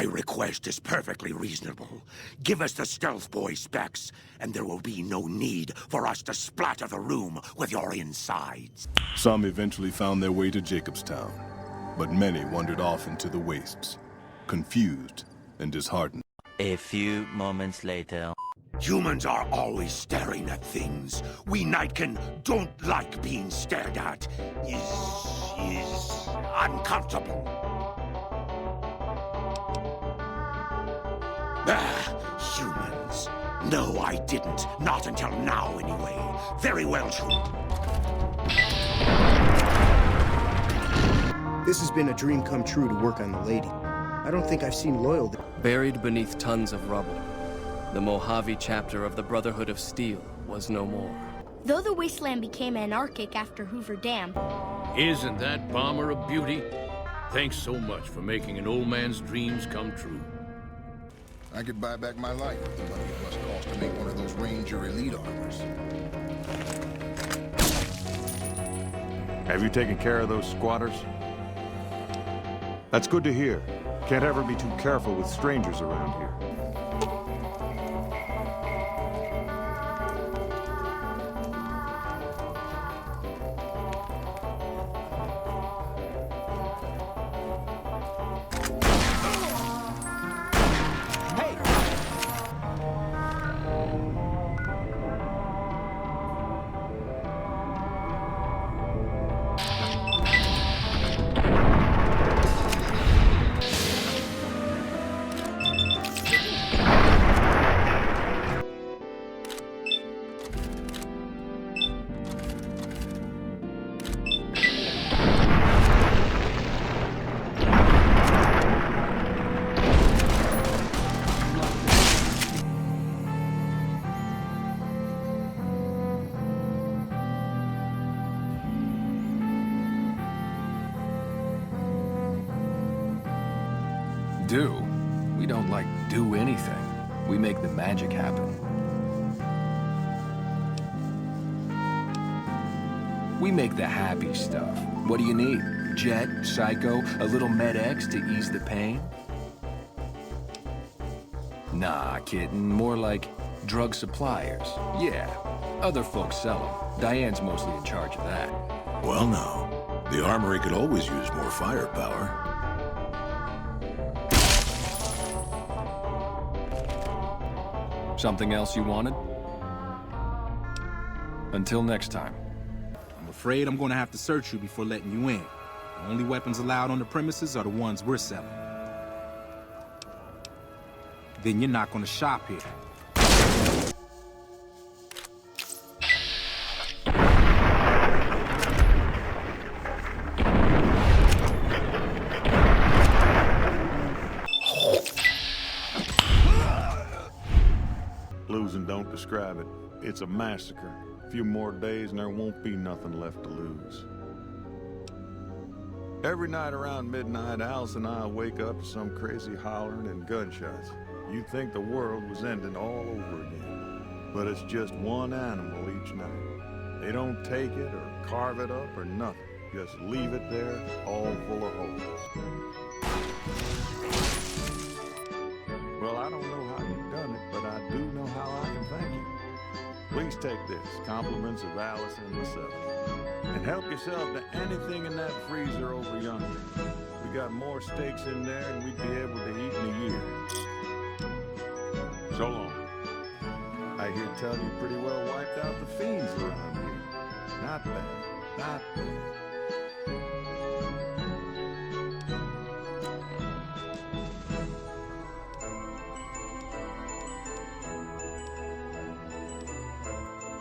My request is perfectly reasonable. Give us the stealth boy specs, and there will be no need for us to splatter the room with your insides. Some eventually found their way to Jacobstown, but many wandered off into the wastes, confused and disheartened. A few moments later. Humans are always staring at things. We Nightkin don't like being stared at. Is uncomfortable. Humans. No, I didn't. Not until now, anyway. Very well, true. This has been a dream come true to work on the lady. I don't think I've seen loyalty. Buried beneath tons of rubble, the Mojave chapter of the Brotherhood of Steel was no more. Though the wasteland became anarchic after Hoover Dam. Isn't that bomber a beauty? Thanks so much for making an old man's dreams come true. I could buy back my life with the money it must cost to make one of those Ranger Elite armors. Have you taken care of those squatters? That's good to hear. Can't ever be too careful with strangers around here. We don't, do anything. We make the magic happen. We make the happy stuff. What do you need? Jet, Psycho, a little Med-X to ease the pain? Nah, kitten. More like drug suppliers. Yeah, other folks sell them. Diane's mostly in charge of that. Well, now, the armory could always use more firepower. Something else you wanted? Until next time. I'm afraid I'm gonna have to search you before letting you in. The only weapons allowed on the premises are the ones we're selling. Then you're not gonna shop here. Losing don't describe it. It's a massacre. A few more days and there won't be nothing left to lose. Every night around midnight, Alice and I wake up to some crazy hollering and gunshots. You'd think the world was ending all over again. But it's just one animal each night. They don't take it or carve it up or nothing. Just leave it there, all full of holes. Well, I don't know how you've done it, but I do know how I can thank you. Please take this, compliments of Alice and myself. And help yourself to anything in that freezer over yonder. We got more steaks in there than we'd be able to eat in a year. So long. I hear tell you pretty well wiped out the fiends around here. Not bad, not bad.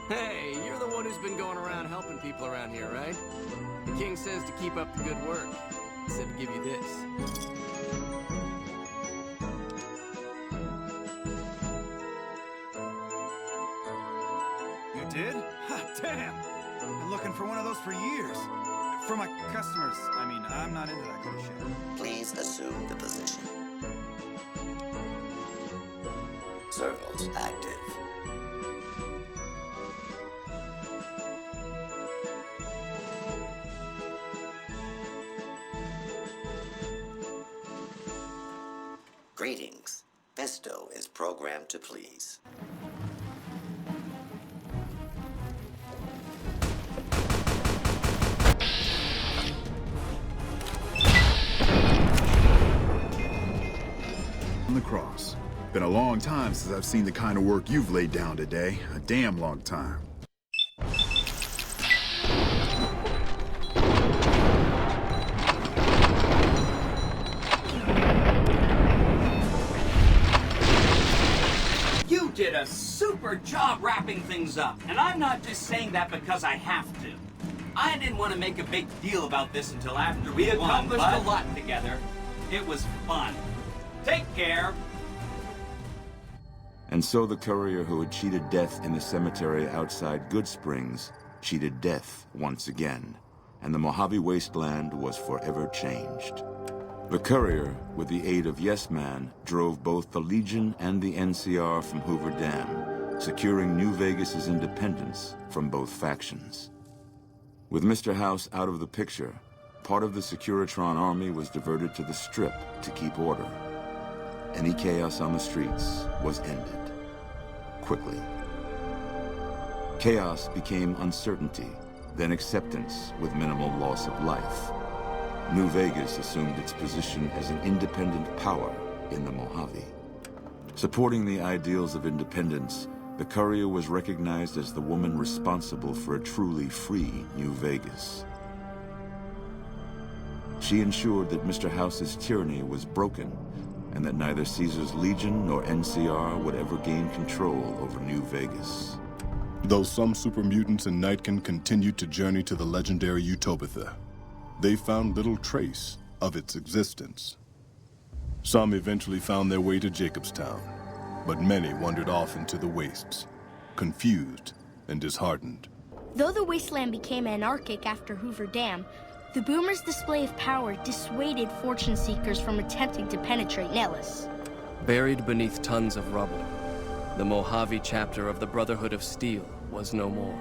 Hey, you're the one who's been going around helping people around here, right? The king says to keep up the good work. He said to give you this. You did? Damn! Been looking for one of those for years. For my customers. I mean, I'm not into that kind of shit. Please assume the position. Servos active. Greetings. Fisto is programmed to please. On the cross. Been a long time since I've seen the kind of work you've laid down today. A damn long time. You did a super job wrapping things up, and I'm not just saying that because I have to. I didn't want to make a big deal about this until after we accomplished a lot together. It was fun. Take care. And so the courier who had cheated death in the cemetery outside Good Springs cheated death once again, and the Mojave Wasteland was forever changed. The courier, with the aid of Yes Man, drove both the Legion and the NCR from Hoover Dam, securing New Vegas's independence from both factions. With Mr. House out of the picture, part of the Securitron army was diverted to the Strip to keep order. Any chaos on the streets was ended. Quickly. Chaos became uncertainty, then acceptance with minimal loss of life. New Vegas assumed its position as an independent power in the Mojave. Supporting the ideals of independence, the courier was recognized as the woman responsible for a truly free New Vegas. She ensured that Mr. House's tyranny was broken, and that neither Caesar's Legion nor NCR would ever gain control over New Vegas. Though some super mutants in Nightkin continued to journey to the legendary Utopia, they found little trace of its existence. Some eventually found their way to Jacobstown, but many wandered off into the wastes, confused and disheartened. Though the wasteland became anarchic after Hoover Dam, the Boomers' display of power dissuaded fortune seekers from attempting to penetrate Nellis. Buried beneath tons of rubble, the Mojave chapter of the Brotherhood of Steel was no more.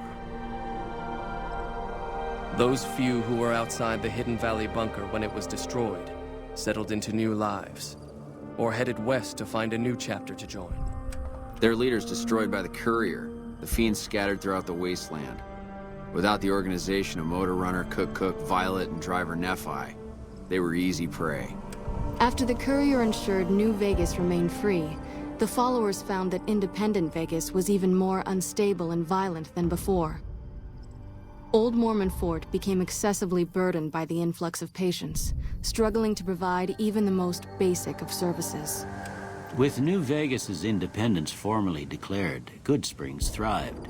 Those few who were outside the Hidden Valley bunker when it was destroyed settled into new lives, or headed west to find a new chapter to join. Their leaders destroyed by the courier, the fiends scattered throughout the wasteland. Without the organization of Motor Runner, Cook, Violet, and driver Nephi, they were easy prey. After the courier ensured New Vegas remained free, the followers found that independent Vegas was even more unstable and violent than before. Old Mormon Fort became excessively burdened by the influx of patients, struggling to provide even the most basic of services. With New Vegas's independence formally declared, Good Springs thrived.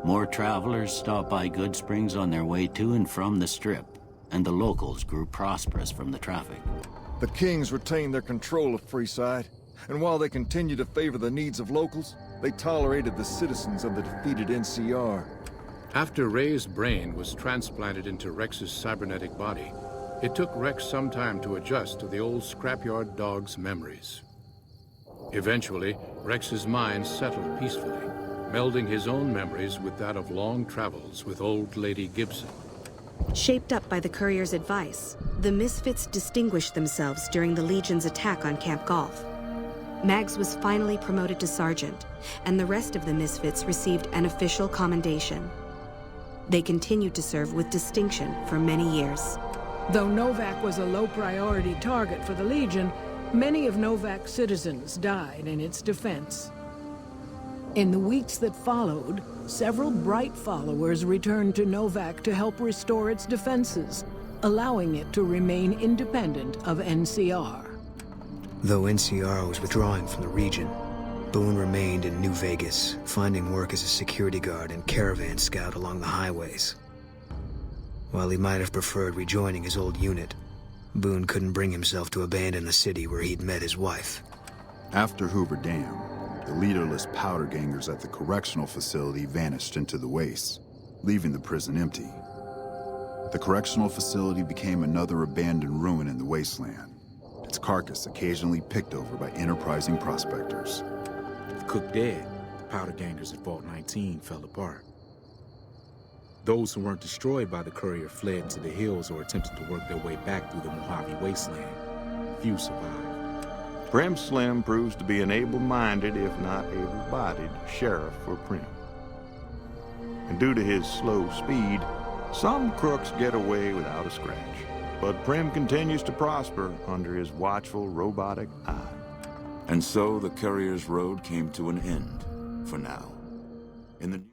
More travelers stopped by Good Springs on their way to and from the Strip, and the locals grew prosperous from the traffic. The Kings retained their control of Freeside, and while they continued to favor the needs of locals, they tolerated the citizens of the defeated NCR. After Ray's brain was transplanted into Rex's cybernetic body, it took Rex some time to adjust to the old scrapyard dog's memories. Eventually, Rex's mind settled peacefully, melding his own memories with that of long travels with old Lady Gibson. Shaped up by the courier's advice, the Misfits distinguished themselves during the Legion's attack on Camp Golf. Mags was finally promoted to sergeant, and the rest of the Misfits received an official commendation. They continued to serve with distinction for many years. Though Novak was a low-priority target for the Legion, many of Novak's citizens died in its defense. In the weeks that followed, several bright followers returned to Novak to help restore its defenses, allowing it to remain independent of NCR. Though NCR was withdrawing from the region, Boone remained in New Vegas, finding work as a security guard and caravan scout along the highways. While he might have preferred rejoining his old unit, Boone couldn't bring himself to abandon the city where he'd met his wife. After Hoover Dam, the leaderless powder gangers at the correctional facility vanished into the wastes, leaving the prison empty. The correctional facility became another abandoned ruin in the wasteland, its carcass occasionally picked over by enterprising prospectors. With Cook dead, the powder gangers at Vault 19 fell apart. Those who weren't destroyed by the courier fled into the hills or attempted to work their way back through the Mojave wasteland. Few survived. Prim Slim proves to be an able-minded, if not able-bodied, sheriff for Prim. And due to his slow speed, some crooks get away without a scratch. But Prim continues to prosper under his watchful, robotic eye. And so the courier's road came to an end, for now. In the